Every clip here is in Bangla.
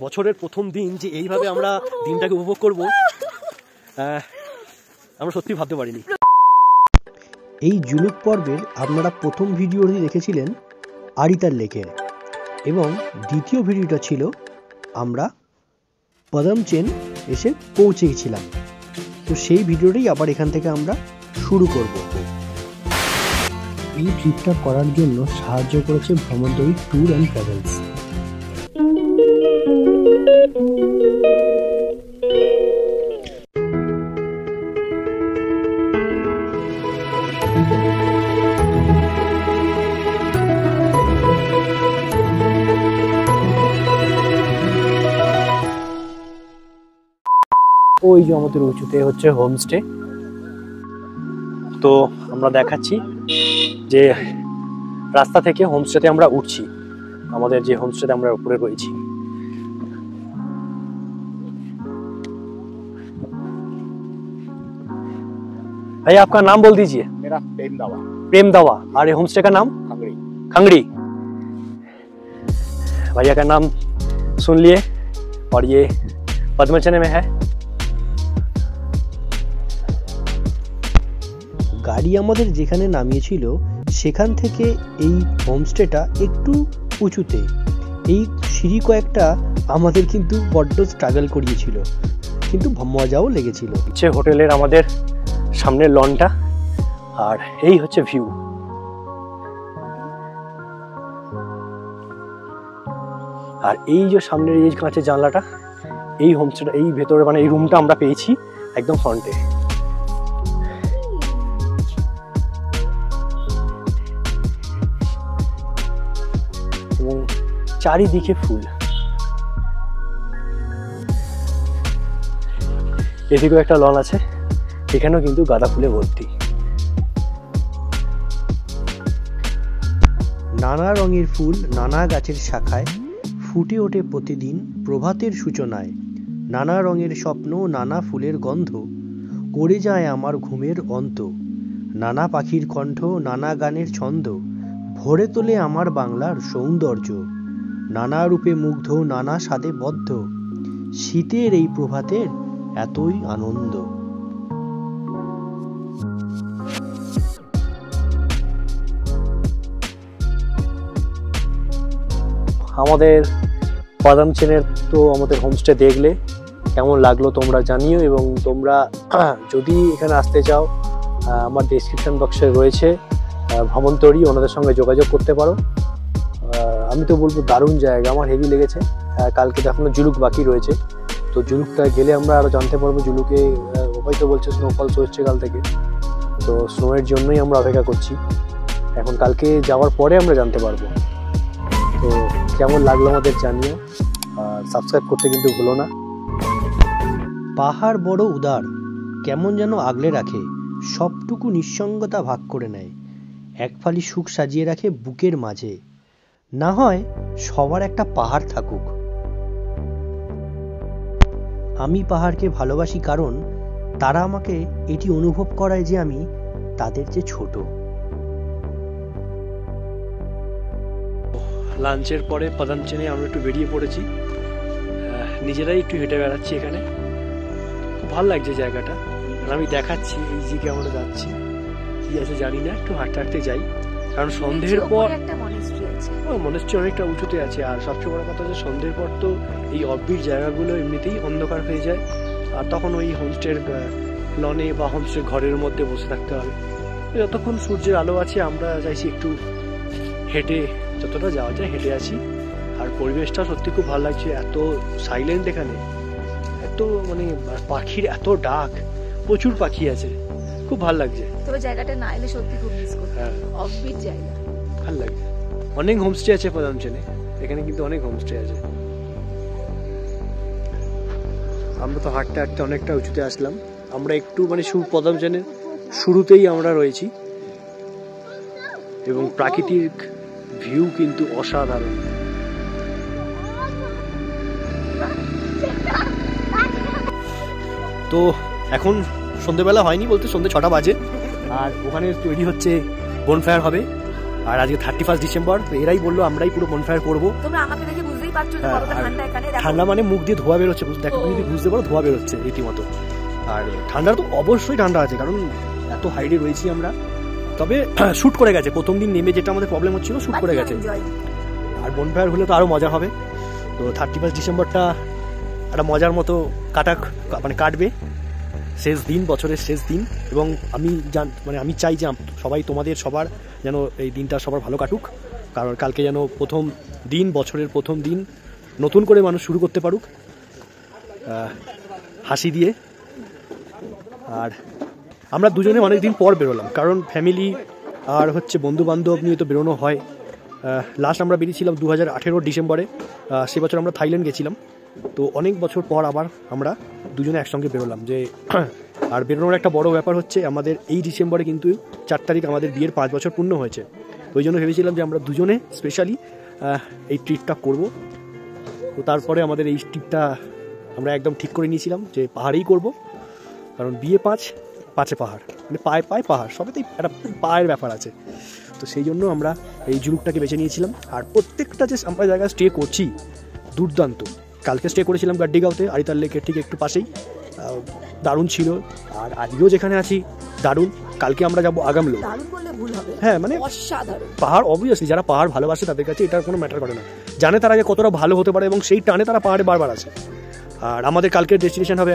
বছরের প্রথম দিন যে এইভাবে আমরা দিনটাকে উপভোগ করব আমরা সত্যি ভাবতে পারিনি। এই জুলুক পর্বের আপনারা প্রথম ভিডিওটি দেখেছিলেন আরিতার লেকের, এবং দ্বিতীয় ভিডিওটা ছিল আমরা পদমচেন এসে পৌঁছে গেছিলাম। তো সেই ভিডিওটাই আবার এখান থেকে আমরা শুরু করব। এই ট্রিপটা করার জন্য সাহায্য করেছে ভ্রমণতরী ট্যুর অ্যান্ড ট্রাভেলস। ওই যে আমাদের উঁচুতে হচ্ছে হোমস্টে। তো আমরা দেখাচ্ছি যে রাস্তা থেকে হোমস্টেতে আমরা উঠছি, আমাদের যে হোমস্টেতে আমরা উপরে রয়েছি। भाई आपका नाम बोल दीजिए। मेरा प्रेम दावा। प्रेम दावा। और ये होमस्टे का नाम खंगड़ी। खंगड़ी। भैया का नाम सुन लिए, और ये पद्मचने में है। গাড়ি আমাদের যেখানে নামিয়েছিল সেখান থেকে এই হোমস্টেটা একটু উঁচুতে। এই সিঁড়ি কয়েকটা আমাদের কিন্তু বড্ড স্ট্রাগল করিয়েছিল, কিন্তু মজাও লেগেছিল। হচ্ছে হোটেলের আমাদের সামনের লনটা, আর এই হচ্ছে ভিউ। আর এই যে সামনের এই কাঁচের জানলাটা, এই হোমস্টেটা এই ভেতরে মানে এই রুমটা আমরা পেয়েছি একদম ফ্রন্টে। এবং চারিদিকে ফুল, এদিকেও একটা লন আছে, এখানেও কিন্তু গাঁদা ফুলে ভর্তি। নানা রঙের ফুল নানা গাছের শাখায় ফুটে ওঠে প্রতিদিন প্রভাতের সূচনায়। নানা রঙের স্বপ্ন নানা ফুলের গন্ধ করে যায় আমার ঘুমের অন্ত। নানা পাখির কণ্ঠ নানা গানের ছন্দ ভরে তোলে আমার বাংলার সৌন্দর্য। নানা রূপে মুগ্ধ নানা স্বাদে বদ্ধ, শীতের এই প্রভাতের এতই আনন্দ। আমাদের পদমচেনের তো আমাদের হোমস্টে দেখলে কেমন লাগলো তোমরা জানিও, এবং তোমরা যদি এখানে আসতে চাও আমার ডেসক্রিপশন বক্সে রয়েছে ভ্রমণতরী, ওনাদের সঙ্গে যোগাযোগ করতে পারো। আমি তো বলবো দারুণ জায়গা, আমার হেভি লেগেছে। কালকে তো এখনো জুলুক বাকি রয়েছে, তো জুলুকটা গেলে আমরা আরও জানতে পারবো। জুলুকে হয়তো বলছে স্নোফলস হচ্ছে কাল থেকে, তো স্নোয়ের জন্যই আমরা অপেক্ষা করছি। এখন কালকে যাওয়ার পরে আমরা জানতে পারবো। তো কেমন লাগলো আমাদের জানিও, সাবস্ক্রাইব করতে কিন্তু ভুলো না। পাহাড় বড় উদার, কেমন যেন আগলে রাখে, সবটুকু নিঃসঙ্গতা ভাগ করে নেয়। এক ফালি সুখ সাজিয়ে রাখে বুকের মাঝে। না হয় সবার একটা পাহাড় থাকুক। আমি পাহাড়কে ভালোবাসি কারণ তারা আমাকে এটি অনুভব করায় যে আমি তাদের চেয়ে ছোট। লাঞ্চের পরে পদমচেনে আমরা একটু বেরিয়ে পড়েছি, নিজেরাই একটু হেঁটে বেড়াচ্ছি এখানে। খুব ভালো লাগছে জায়গাটা, আমি দেখাচ্ছি এই দিকে আমরা যাচ্ছি। কি আছে জানি না, একটু হাঁটতে হাঁটতে যাই, কারণ সন্ধ্যের পর মনেস্ট্রি অনেকটা উঁচুতে আছে। আর সবচেয়ে বড় কথা হচ্ছে সন্ধ্যের পর তো এই অব্বির জায়গাগুলো এমনিতেই অন্ধকার হয়ে যায়, আর তখন ওই হোমস্টের লনে বা হোমস্টের ঘরের মধ্যে বসে থাকতে হবে। যতক্ষণ সূর্যের আলো আছে আমরা চাইছি একটু হেঁটে, যতটা যাওয়া যায় হেঁটে আসি। আর পরিবেশটা সত্যি খুব ভালো লাগছে, এত সাইলেন্ট এখানে, এত মানে পাখির এত ডাক, প্রচুর পাখি আছে, খুব ভালো লাগছে। তবে জায়গাটা না এলে সত্যি খুব মিস করব। হ্যাঁ, অফবিট জায়গা, ভালো লাগছে। অনেক হোমস্টে আছে পদমচেনে, এখানে কিন্তু অনেক হোমস্টে আছে। আমরা তো হাঁটতে হাঁটতে অনেকটা উঁচুতে আসলাম। আমরা একটু মানে পদমচেনের শুরুতেই আমরা রয়েছি, এবং প্রাকৃতিক ভিউ কিন্তু অসাধারণ। তো এখন সন্ধ্যেবেলা হয়নি, বলতে সন্ধ্যে 6টা বাজে, আর ওখানে তৈরি হচ্ছে বনফায়ার হবে। আর আজকে 31 ডিসেম্বর, তো এরাই বললো আমরাই পুরো বনফায়ার করবো। তোমরা আমাকে দেখে বুঝতেই পারছো যে কতটা ঠান্ডা এখানে। ঠান্ডা মানে মুখ দিয়ে ধোয়া বেরোচ্ছে, দেখো তুমি যদি বুঝতে পারো ধোয়া বেরোচ্ছে রীতিমতো। আর ঠান্ডা তো অবশ্যই ঠান্ডা আছে, কারণ এত হাইডে রয়েছি আমরা। তবে শ্যুট করে গেছে, প্রথম দিন নেমে যেটা আমাদের প্রবলেম হচ্ছিল শ্যুট করে গেছে। আর বনফায়ার হলে তো আরও মজা হবে। তো 31 ডিসেম্বরটা একটা মজার মতো কাটবে, শেষ দিন, বছরের শেষ দিন। এবং আমি চাই যে সবাই তোমাদের সবার যেন এই দিনটা সবার ভালো কাটুক, কারণ কালকে যেন প্রথম দিন, বছরের প্রথম দিন নতুন করে মানুষ শুরু করতে পারুক হাসি দিয়ে। আর আমরা দুজনে অনেকদিন পর বেরোলাম, কারণ ফ্যামিলি আর বন্ধু বান্ধব নিয়ে তো বেরোনো হয়। লাস্ট আমরা বেরিয়েছিলাম 2018 ডিসেম্বরে, সে বছর আমরা থাইল্যান্ড গেছিলাম। তো অনেক বছর পর আবার আমরা দুজনে একসঙ্গে বেরোলাম। আর বেরোনোর একটা বড় ব্যাপার হচ্ছে, আমাদের এই ডিসেম্বরে কিন্তু 4 তারিখ আমাদের বিয়ের 5 বছর পূর্ণ হয়েছে। তো ওই জন্য ভেবেছিলাম যে আমরা দুজনে স্পেশালি এই ট্রিপটা করব। তো তারপরে আমাদের এই ট্রিপটা আমরা একদম ঠিক করে নিয়েছিলাম যে পাহাড়েই করব, কারণ বিয়ে পাঁচে পাহাড়, মানে পায়ে পাহাড়, সবেতেই একটা পায়ের ব্যাপার আছে। তো সেই জন্য আমরা এই জুলুকটাকে বেছে নিয়েছিলাম। আর প্রত্যেকটা যে আমরা জায়গায় স্টে করছি দুর্দান্ত। কালকে স্টে করেছিলাম গাড্ডিগাঁওতে, আরিতার লেকের ঠিক একটু পাশেই, দারুণ ছিল। আর আজকেও যেখানে আছি দারুণ। কালকে আমরা যাবো আগামলোক। হ্যাঁ, মানে পাহাড় অবভিয়াসলি যারা পাহাড় ভালোবাসে তাদের কাছে এটা কোনো ম্যাটার করে না, জানে তারা যে কতটা ভালো হতে পারে, এবং সেই টানে তারা পাহাড়ে বারবার আসে। আর আমাদের কালকের ডেস্টিনেশন হবে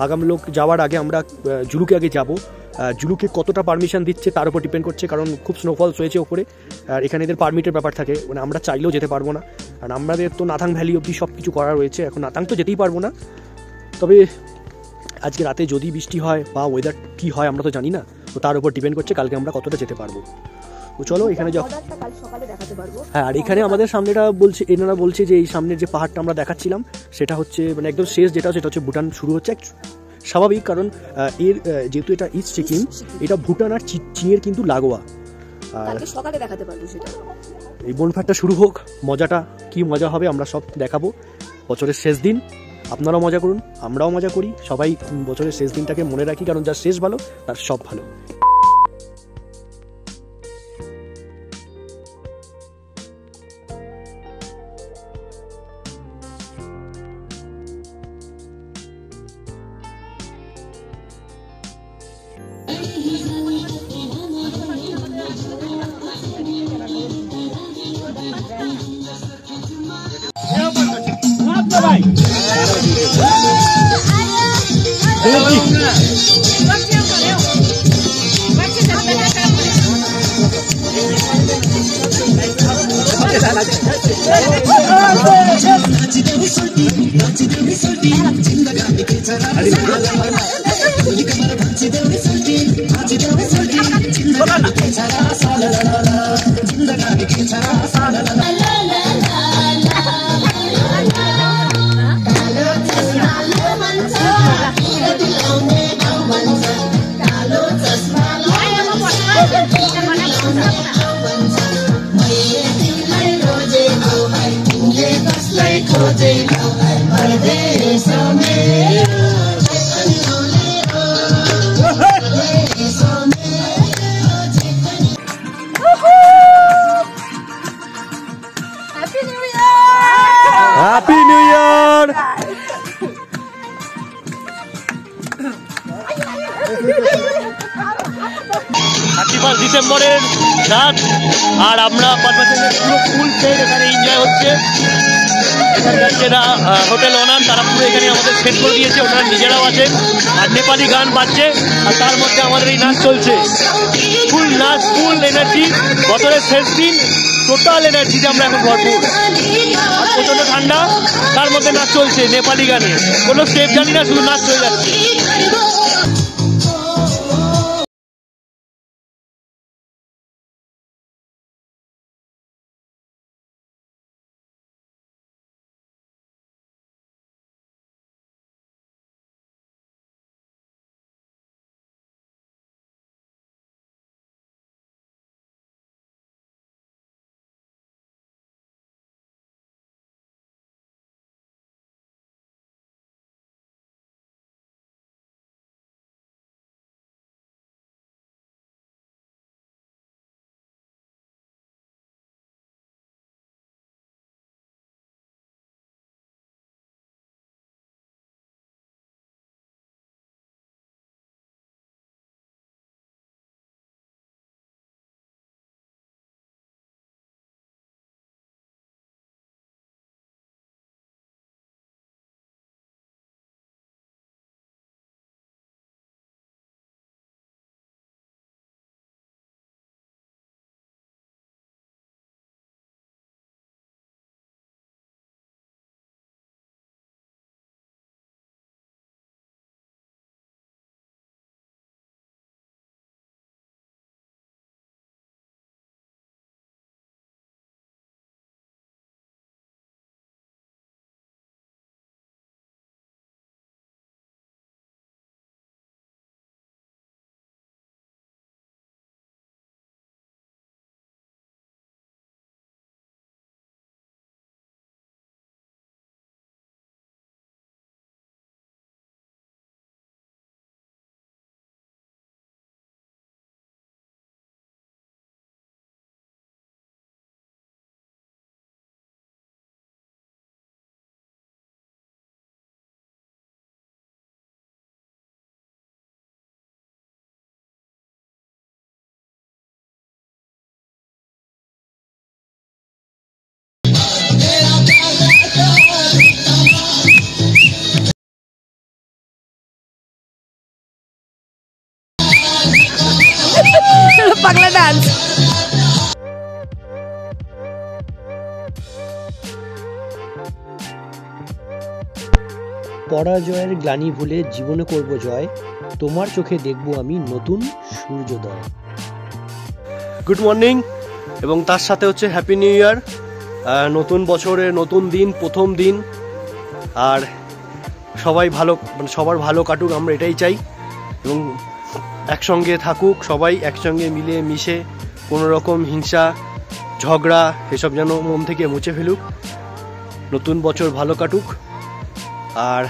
আগামলোক যাওয়ার আগে আমরা জুলুকে আগে যাব। জুলুকে কতটা পারমিশন দিচ্ছে তার উপর ডিপেন্ড করছে, কারণ খুব স্নোফলস হয়েছে ওপরে। আর এখানে এদের পারমিটের ব্যাপার থাকে, মানে আমরা চাইলেও যেতে পারবো না। আর আমাদের তো নাথাং ভ্যালি অবধি সব কিছু করা রয়েছে, এখন নাথাং তো যেতেই পারবো না। তবে আজকে রাতে যদি বৃষ্টি হয় বা ওয়েদার কী হয় আমরা তো জানি না, তো তার উপর ডিপেন্ড করছে কালকে আমরা কতটা যেতে পারবো। তো চলো এখানে হ্যাঁ। আর এখানে আমাদের সামনেটা এনারা বলছে যে এই সামনের যে পাহাড়টা আমরা দেখাচ্ছিলাম সেটা মানে একদম শেষ সেটা হচ্ছে ভুটান শুরু হচ্ছে। স্বাভাবিক, কারণ এর যেহেতু এটা ইস্ট সিকিম, এটা ভুটান আর চীনের কিন্তু লাগোয়া। আর সকালে দেখাতে পারবো সেটা। এই বনফায়ারটা শুরু হোক, মজাটা কি মজা হবে আমরা সব দেখাবো। বছরের শেষ দিন, আপনারাও মজা করুন, আমরাও মজা করি, সবাই বছরের শেষ দিনটাকে মনে রাখি, কারণ যার শেষ ভালো তার সব ভালো। Happy new year. 31 ডিসেম্বরের রাত, আর আমরা পুরো ফুল সেট এখানে এনজয় হচ্ছে। এখানকার যারা হোটেল ওনার তারা পুরো এখানে আমাদের সেট করে দিয়েছে, ওনারা নিজেরাও আছেন। আর নেপালি গান বাজছে, আর তার মধ্যে আমাদের এই নাচ চলছে। ফুল নাচ, ফুল এনার্জি, বছরের শেষ দিন, টোটাল এনার্জিতে আমরা এখন ভরপুর। আর প্রচন্ড ঠান্ডা, তার মধ্যে নাচ চলছে নেপালি গানে, কোনো স্টেপ জানি না, শুধু নাচ চলে যাচ্ছে। বাংলা ডান্স। পরাজয়ের গ্লানি ভুলে জীবনে করব জয়, তোমার চোখে দেখব আমি নতুন সূর্যোদয়। গুড মর্নিং এবং তার সাথে হচ্ছে হ্যাপি নিউ ইয়ার। নতুন বছরে নতুন দিন, প্রথম দিন, আর সবাই ভালো, মানে সবার ভালো কাটুক, আমরা এটাই চাই। এবং একসঙ্গে থাকুক সবাই, একসঙ্গে মিলে মিশে, কোনো রকম হিংসা ঝগড়া এসব যেন মন থেকে মুছে ফেলুক। নতুন বছর ভালো কাটুক। আর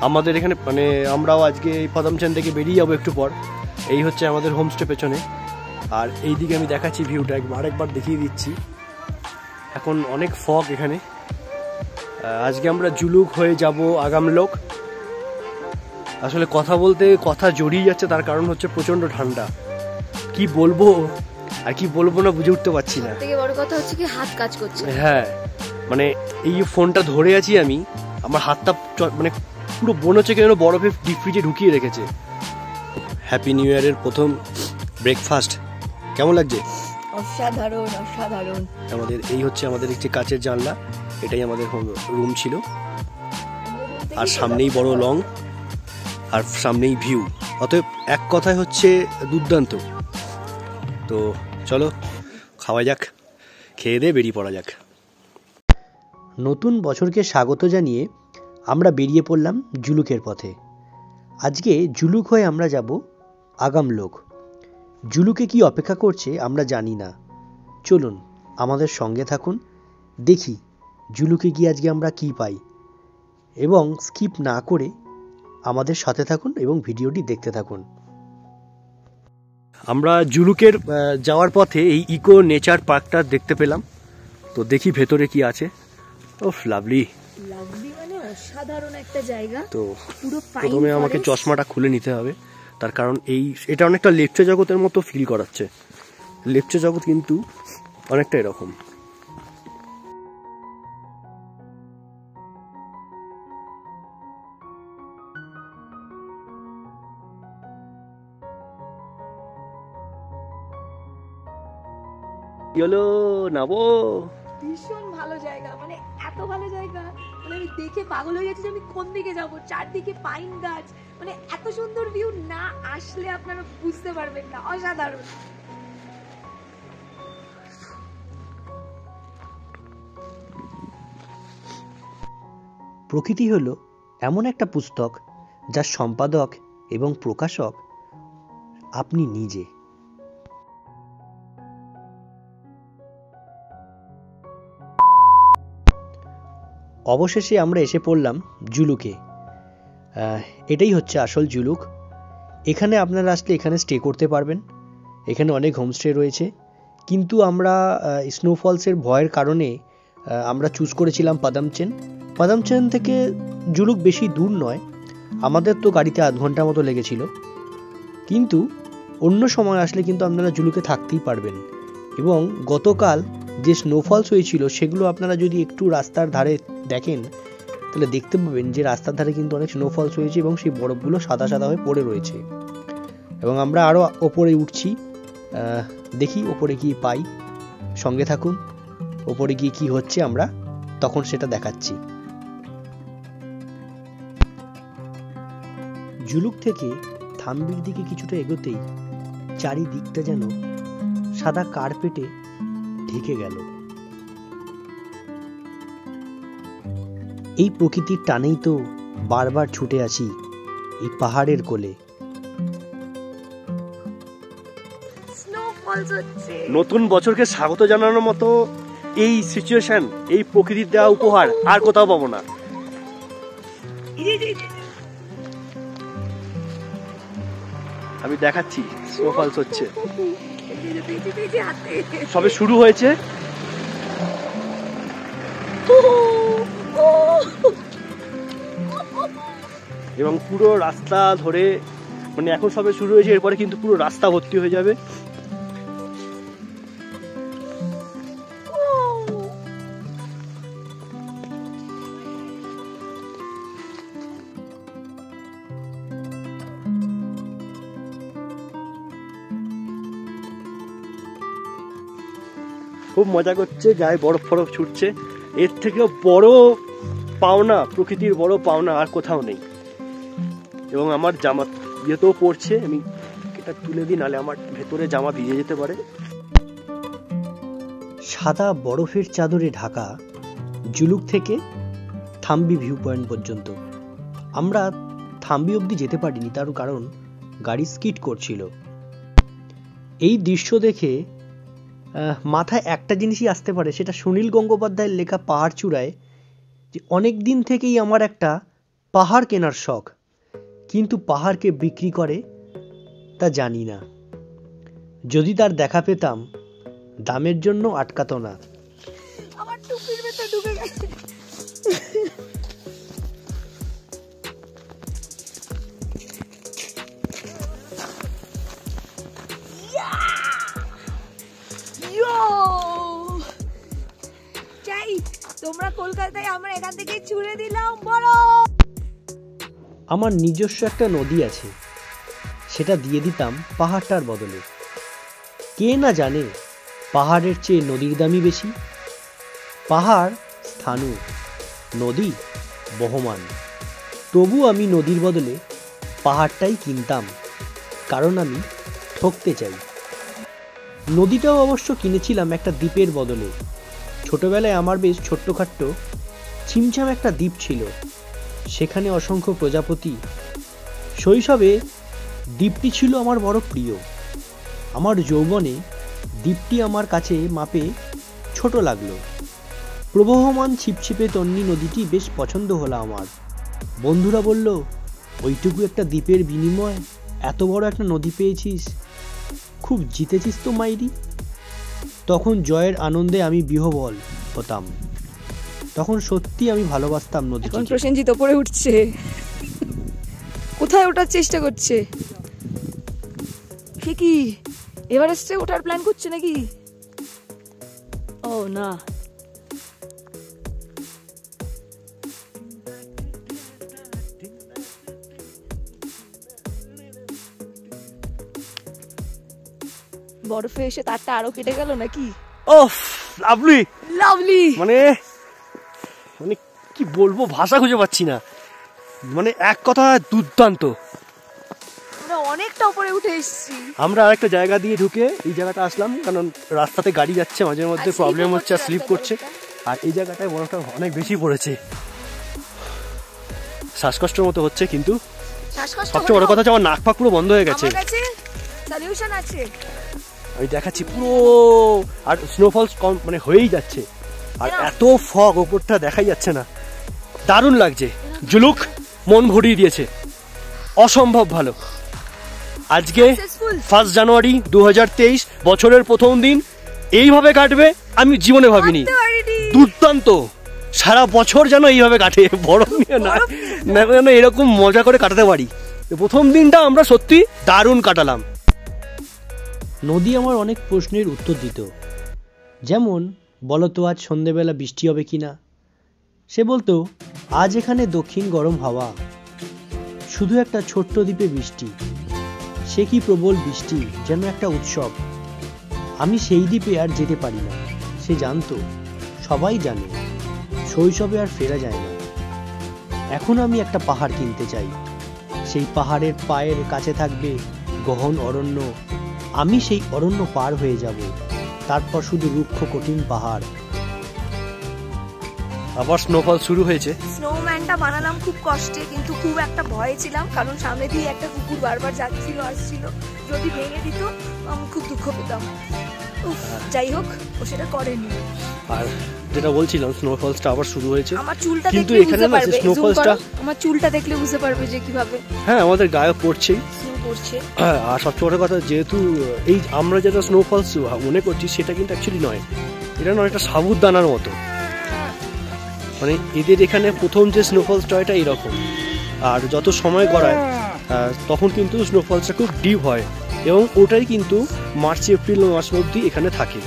আমাদের এখানে মানে আমরাও আজকে এই পদমচান থেকে বেরিয়ে যাবো একটু পর। এই হচ্ছে আমাদের হোমস্টে পেছনে, আর এই দিকে আমি দেখাচ্ছি ভিউটা, আরেকবার দেখিয়ে দিচ্ছি। এখন অনেক ফগ এখানে। আজকে আমরা জুলুক হয়ে যাব আগামলোক। আসলে কথা বলতে কথা জড়িয়ে যাচ্ছে, তার কারণ হচ্ছে প্রচণ্ড ঠান্ডা। কি বলবো আর কি বলবো না বুঝে উঠতে পারছি না। থেকে বড় কথা হচ্ছে কি হাত কাজ করছে। হ্যাঁ, মানে এই ফোনটা ধরে আছি আমি, আমার হাতটা মানে পুরো মনে হচ্ছে কেন বরফে ডিপ ফ্রিজে ঢুকিয়ে রেখেছে। হ্যাপি নিউ ইয়ারের প্রথম ব্রেকফাস্ট কেমন লাগছে? অসাধারণ অসাধারণ। আমাদের এই হচ্ছে আমাদের একটি কাচের জানলা, এটাই আমাদের রুম ছিল। আর সামনেই বড় লং, আর সামনেই ভিউ। অতএব এক কথায় হচ্ছে দুর্দান্ত। তো চলো খাওয়া যাক, খেয়ে দিয়ে বেরিয়ে পড়া যাক। নতুন বছরকে স্বাগত জানিয়ে আমরা বেরিয়ে পড়লাম জুলুকের পথে। আজকে জুলুক হয়ে আমরা যাব আগামলোক। জুলুকে কি অপেক্ষা করছে আমরা জানি না। চলুন আমাদের সঙ্গে থাকুন, দেখি জুলুকে গিয়ে আজকে আমরা কি পাই, এবং স্কিপ না করে আমাদের সাথে থাকুন এবং ভিডিওটি দেখতে থাকুন। আমরা জুলুকের যাওয়ার পথে এই ইকো নেচার পার্কটা দেখতে পেলাম। তো দেখি ভেতরে কি আছে। ওফ, লাভলি লাভলি, মানে অসাধারণ একটা জায়গা। তো পুরো প্রথমে আমাকে চশমাটা খুলে নিতে হবে, তার কারণ এটা অনেকটা লেপচা জগতের মতো ফিল করাচ্ছে। লেপচা জগৎ কিন্তু অনেকটা এরকম। চলো নাবো। ভীষণ ভালো জায়গা, মানে এত ভালো জায়গা, মানে আমি দেখে পাগল হয়ে যাচ্ছি যে আমি কোন দিকে যাব। চারদিকে পাইন গাছ, মানে এত সুন্দর ভিউ, না আসলে আপনারা বুঝতে পারবেন না। অসাধারণ। প্রকৃতি হলো এমন একটা পুস্তক যার সম্পাদক এবং প্রকাশক আপনি নিজে। অবশেষে আমরা এসে পড়লাম জুলুকে। এটাই হচ্ছে আসল জুলুক। এখানে আপনারা আসলে এখানে স্টে করতে পারবেন। এখানে অনেক হোমস্টে রয়েছে, কিন্তু আমরা স্নোফলসের ভয়ের কারণে আমরা চুজ করেছিলাম পাদামচেন। পাদামচেন থেকে জুলুক বেশি দূর নয়, আমাদের তো গাড়িতে আধ ঘন্টার মতো লেগেছিল। কিন্তু অন্য সময় আসলে কিন্তু আপনারা জুলুকে থাকতেই পারবেন। এবং গতকাল যে স্নোফলস হয়েছিল সেগুলো আপনারা যদি একটু রাস্তার ধারে দেখেন তাহলে দেখতে পাবেন যে রাস্তার ধারে কিন্তু অনেক স্নোফলস হয়েছে এবং সেই বরফগুলো সাদা সাদা হয়ে পড়ে রয়েছে। এবং আমরা আরও ওপরে উঠছি, দেখি ওপরে কি পাই। সঙ্গে থাকুন, ওপরে গিয়ে কি হচ্ছে আমরা তখন সেটা দেখাচ্ছি। জুলুক থেকে থাম্বির দিকে কিছুটা এগোতেই চারিদিকটা যেন সাদা কার্পেটে ঢেকে গেল। এই প্রকৃতির টানেই তো বারবার ছুটে আছি এই পাহাড়ের কোলে। নতুন বছরকে স্বাগত জানানোর মতো এই সিচুয়েশন, এই প্রকৃতির দেওয়া উপহার আর কোথাও পাবো না। আমি দেখাচ্ছি স্নোফলস হচ্ছে, সবে শুরু হয়েছে। এবং পুরো রাস্তা ধরে, মানে এখন সবে শুরু হয়েছে, এরপরে কিন্তু পুরো রাস্তা ভর্তি হয়ে যাবে। খুব মজা করছে, গায়ে বরফ ফরফ ছুটছে। এর থেকেও বড় পাওনা, প্রকৃতির বড় পাওনা আর কোথাও নেই। এবং আমার জামা ইয়েতেও পড়ছে, আমি এটা তুলে দিই, নাহলে আমার ভেতরে জামা ভিজে যেতে পারে। সাদা বরফের চাদরে ঢাকা জুলুক থেকে থাম্বি ভিউ পয়েন্ট পর্যন্ত। আমরা থাম্বি অবধি যেতে পারিনি, তার কারণ গাড়ি স্কিড করছিল। এই দৃশ্য দেখে মাথায় একটা জিনিসই আসতে পারে, সেটা সুনীল গঙ্গোপাধ্যায়ের লেখা পাহাড় চূড়ায়, যে অনেক দিন থেকেই আমার একটা পাহাড় কেনার শখ, কিন্তু পাহাড়কে বিক্রি করে তা জানি না। যদি তার দেখা পেতাম, দামের জন্য আটকাতো না। আমার টুপির ভেতর ঢুকে গেছে। তোমরা কলকাতায়, আমরা এখান থেকে ছুড়ে দিলাম বড়। আমার নিজস্ব একটা নদী আছে, সেটা দিয়ে দিতাম পাহাড়টার বদলে। কে না জানে পাহাড়ের চেয়ে নদীর দামই বেশি। পাহাড় স্থাণু, নদী বহমান। তবু আমি নদীর বদলে পাহাড়টাই কিনতাম, কারণ আমি ঠকতে চাই। নদীটাও অবশ্য কিনেছিলাম একটা দ্বীপের বদলে। ছোটবেলায় আমার বেশ ছোট্টখাট্ট ছিমছাম একটা দ্বীপ ছিল, সেখানে অসংখ্য প্রজাপতি। শৈশবে দ্বীপটি ছিল আমার বড় প্রিয়। আমার যৌবনে দ্বীপটি আমার কাছে মাপে ছোট লাগলো। প্রবহমান ছিপছিপে তন্নি নদীটি বেশ পছন্দ হলো আমার। বন্ধুরা বলল, ওইটুকু একটা দ্বীপের বিনিময়ে এত বড় একটা নদী পেয়েছিস, খুব জিতেছিস তো মাইরি। তখন জয়ের আনন্দে আমি বিহ্বল হতাম। তখন সত্যি আমি ভালোবাসতাম নদী। এখন প্রসেনজিৎ ওপরে উঠছে, কোথায় ওঠার চেষ্টা করছে। সে কি এভারেস্টে ওঠার প্ল্যান করছে নাকি? ও না, বরফে এসে তারটা আরো কেটে গেল নাকি? ওফ, লাভলি লাভলি। মানে মানে কি বলবো, ভাষা খুঁজে পাচ্ছি না। মানে এক কথা দুর্দান্ত। আমরা অনেকটা উপরে উঠে এসেছি। আমরা আরেকটা জায়গা দিয়ে ঢুকে এই জায়গাটা আসলাম, কারণ রাস্তাতে গাড়ি যাচ্ছে, মাঝে মধ্যে প্রবলেম হচ্ছে, আর স্লিপ করছে। আর এই জায়গাটায় বরফটা অনেক বেশি পড়েছে, শ্বাসকষ্টের মতো হচ্ছে। কিন্তু সবচেয়ে বড় কথা হচ্ছে আমার নাক ফাক পুরো বন্ধ হয়ে গেছে। সলিউশন আছে, আমি দেখাচ্ছি পুরো। আর স্নোফলস কম মানে হয়েই যাচ্ছে, আর এত ফগ ওপরটা দেখাই যাচ্ছে না। দারুণ লাগছে, জুলুক মন ভরিয়ে দিয়েছে, অসম্ভব ভালো। আজকে 1 জানুয়ারি 2023, বছরের প্রথম দিন। এইভাবে কাটবে আমি জীবনে ভাবিনি। দুর্দান্ত, সারা বছর যেন এইভাবে কাটে, বরফ নিয়ে না যেন এরকম মজা করে কাটাতে পারি। প্রথম দিনটা আমরা সত্যি দারুণ কাটালাম। নদী আমার অনেক প্রশ্নের উত্তর দিত, যেমন বলতো আজ সন্ধেবেলা বৃষ্টি হবে কিনা। সে বলতো, আজ এখানে দক্ষিণ গরম হাওয়া, শুধু একটা ছোট্ট দ্বীপে বৃষ্টি। সে কি প্রবল বৃষ্টি, যেন একটা উৎসব। আমি সেই দ্বীপে আর যেতে পারি না। সে জানতো, সবাই জানে, শৈশবে আর ফেরা যায় না। এখন আমি একটা পাহাড় কিনতে চাই। সেই পাহাড়ের পায়ের কাছে থাকবে গহন অরণ্য। আমি সেই অরণ্য পার হয়ে যাব, তারপর শুধু রুক্ষ কঠিন পাহাড়। আবার স্নোফল শুরু হয়েছে। স্নোম্যানটা বানালাম খুব কষ্টে, কিন্তু খুব একটা ভয়ে ছিলাম, কারণ সামনে দিয়ে একটা কুকুর বারবার যাচ্ছিল আসছিল, যদি ভেঙে দিত আমি খুব দুঃখ পেতাম। যাই হোক, ও সেটা করেনি। আর যেটা বলছিলাম, স্নোফলসটা আবার শুরু হয়েছে। আমার চুলটা কিন্তু দেখলে এখানে বুঝতে পারবে, স্নোফলসটা আমার চুলটা দেখলে বুঝতে পারবে যে কিভাবে। হ্যাঁ, আমাদের গায়ে পড়ছেই। হ্যাঁ, আর সবচেয়ে বড় কথা, যেহেতু এই আমরা যেটা স্নোফলস মনে করছি, সেটা কিন্তু অ্যাকচুয়ালি নয়। এটা নয়, এটা সাবুদানার মতো। মানে এদের এখানে প্রথম যে স্নোফলসটা এটা এরকম, আর যত সময় গড়ায় তখন কিন্তু স্নোফলসটা খুব ডিপ হয়, এবং ওটাই কিন্তু মার্চ এপ্রিল মাস অবধি এখানে থাকে।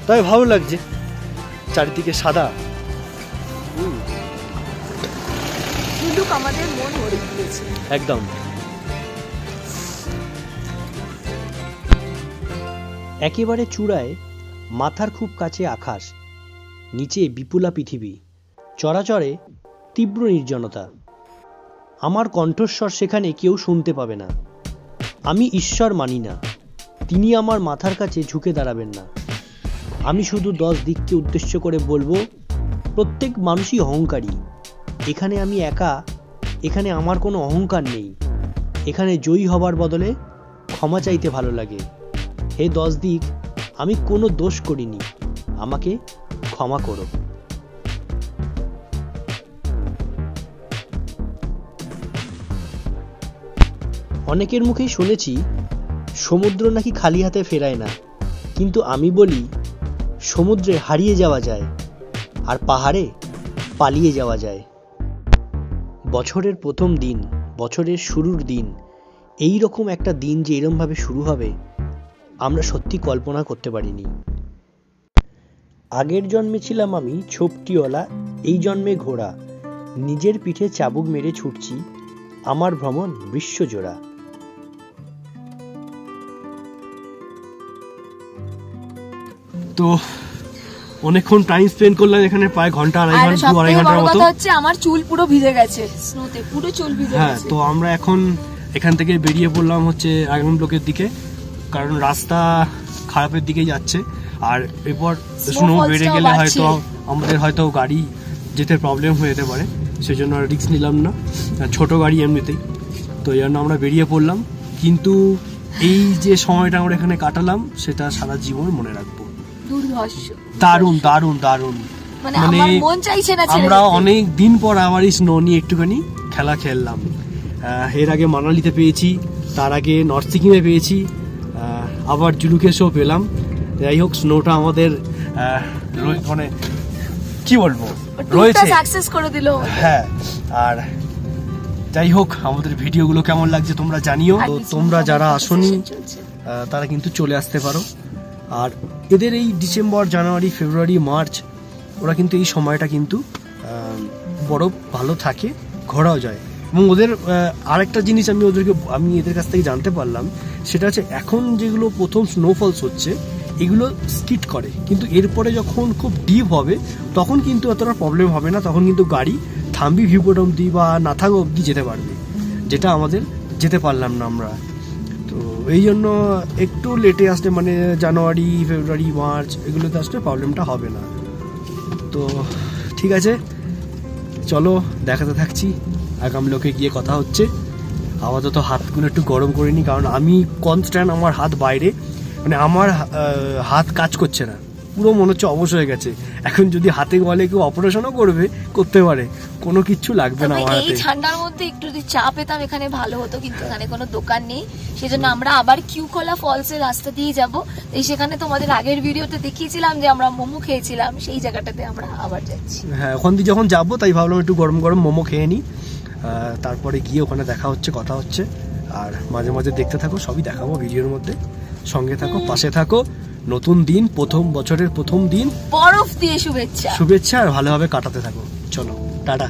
তাই ভালো লাগছে, চারিদিকে সাদা। আমাদের মন ভরে দিয়েছে একদম। একেবারে চূড়ায় মাথার খুব কাছে আকাশ, নিচে বিপুলা পৃথিবী, চরাচরে তীব্র নির্জনতা। আমার কণ্ঠস্বর সেখানে কেউ শুনতে পাবে না। আমি ঈশ্বর মানি না, তিনি আমার মাথার কাছে ঝুঁকে দাঁড়াবেন না। আমি শুধু 10 দিককে উদ্দেশ্য করে বলবো, প্রত্যেক মানুষই অহংকারী। এখানে আমি একা, এখানে আমার কোনো অহংকার নেই। এখানে জয়ী হবার বদলে ক্ষমা চাইতে ভালো লাগে। হে 10 দিক, আমি কোনো দোষ করিনি, আমাকে ক্ষমা করো। অনেকের মুখেই শুনেছি সমুদ্র নাকি খালি হাতে ফেরায় না, কিন্তু আমি বলি সমুদ্রে হারিয়ে যাওয়া যায়, আর পাহাড়ে পালিয়ে যাওয়া যায়। বছরের প্রথম দিন, বছরের শুরুর দিন, এই রকম একটা দিন যে এরমভাবে শুরু হবে আমরা সত্যি কল্পনা করতে পারিনি। আগের জন্মে ছিলাম আমি ছোপটিওয়ালা, এই জন্মে ঘোড়া, নিজের পিঠে চাবুক মেরে ছুটছি, আমার ভ্রমণ বিশ্বজোড়া। তো অনেকক্ষণ টাইম স্পেন্ড করলাম এখানে, প্রায় ঘন্টা আড়াই ঘন্টার মতো। হচ্ছে আমার চুল পুরো ভিজে গেছে স্নোতে, পুরো চুল ভিজে গেছে। তো আমরা এখন এখান থেকে বেরিয়ে পড়লাম হচ্ছে আগামী ব্লকের দিকে, কারণ রাস্তা খারাপের দিকেই যাচ্ছে। আর এরপর স্নো বেড়ে গেলে হয়তো আমাদের হয়তো গাড়ি যেতে প্রবলেম হয়ে যেতে পারে, সেই জন্য রিস্ক নিলাম না, ছোট গাড়ি এমনিতেই। তো এই জন্য আমরা বেরিয়ে পড়লাম। কিন্তু এই যে সময়টা আমরা এখানে কাটালাম সেটা সারা জীবন মনে রাখবো। দারুণ দারুণ দারুণ, মানে আমরা অনেক দিন পর আবার এই স্নো নিয়ে একটুখানি খেলা খেললাম। এর আগে মানালিতে পেয়েছি, তার আগে নর্থ সিকিমে পেয়েছি, আবার জুলুকেশেও পেলাম। যাই হোক, স্নোটা আমাদের মানে কি বলবো রয়েছে, সাকসেস করে দিল। হ্যাঁ, আর যাই হোক আমাদের ভিডিওগুলো কেমন লাগছে তোমরা জানিও। তো তোমরা যারা আসোনি তারা কিন্তু চলে আসতে পারো। আর এদের এই ডিসেম্বর, জানুয়ারি, ফেব্রুয়ারি, মার্চ, ওরা কিন্তু এই সময়টা কিন্তু বরফ ভালো থাকে, ঘোরাও যায়। এবং ওদের আরেকটা জিনিস আমি এদের কাছ থেকে জানতে পারলাম, সেটা হচ্ছে এখন যেগুলো প্রথম স্নোফলস হচ্ছে এগুলো স্কিট করে, কিন্তু এরপরে যখন খুব ডিপ হবে তখন কিন্তু অতটা প্রবলেম হবে না, তখন কিন্তু গাড়ি থামবি ভিউ পয়েন্ট অব্দি বা না থাকা অব্দি যেতে পারবে, যেটা আমাদের যেতে পারলাম না আমরা। তো এই জন্য একটু লেটে আসলে, মানে জানুয়ারি, ফেব্রুয়ারি, মার্চ এগুলোতে আসলে প্রবলেমটা হবে না। তো ঠিক আছে, চলো দেখাতে থাকছি, আগামী লোকে গিয়ে কথা হচ্ছে। আপাতত হাতগুলো একটু গরম করে নিই, কারণ আমি কনস্ট্যান্ট আমার হাত বাইরে, মানে আমার হাত কাজ করছে না, পুরো মনে হচ্ছে অবশ হয়ে গেছে। এখন যদি হাতে বলে কেউ অপারেশনও করতে পারে, কোনো কিচ্ছু লাগবে না আমার হাতে। এই ঠান্ডার মধ্যে একটু যদি চা পেতাম এখানে ভালো হতো, কিন্তু এখানে কোনো দোকান নেই, সেজন্য আমরা আবার কিউকলা ফলসের রাস্তা দিয়ে যাব। এই সেখানে তোমাদের আগের ভিডিওতে দেখিয়েছিলাম যে আমরা মোমো খেয়েছিলাম, সেই জায়গাটাতে আমরা আবার যাচ্ছি। হ্যাঁ, ওখান দিয়ে যখন যাবো তাই ভাবলাম একটু গরম গরম মোমো খেয়ে নিই, তারপরে গিয়ে ওখানে দেখা হচ্ছে, কথা হচ্ছে। আর মাঝে মাঝে দেখতে থাকো, সবই দেখাবো ভিডিওর মধ্যে, সঙ্গে থাকো, পাশে থাকো। নতুন দিন, বছরের প্রথম দিন, বরফ দিয়ে শুভেচ্ছা, আর ভালোভাবে কাটাতে থাকো। চলো, টাটা।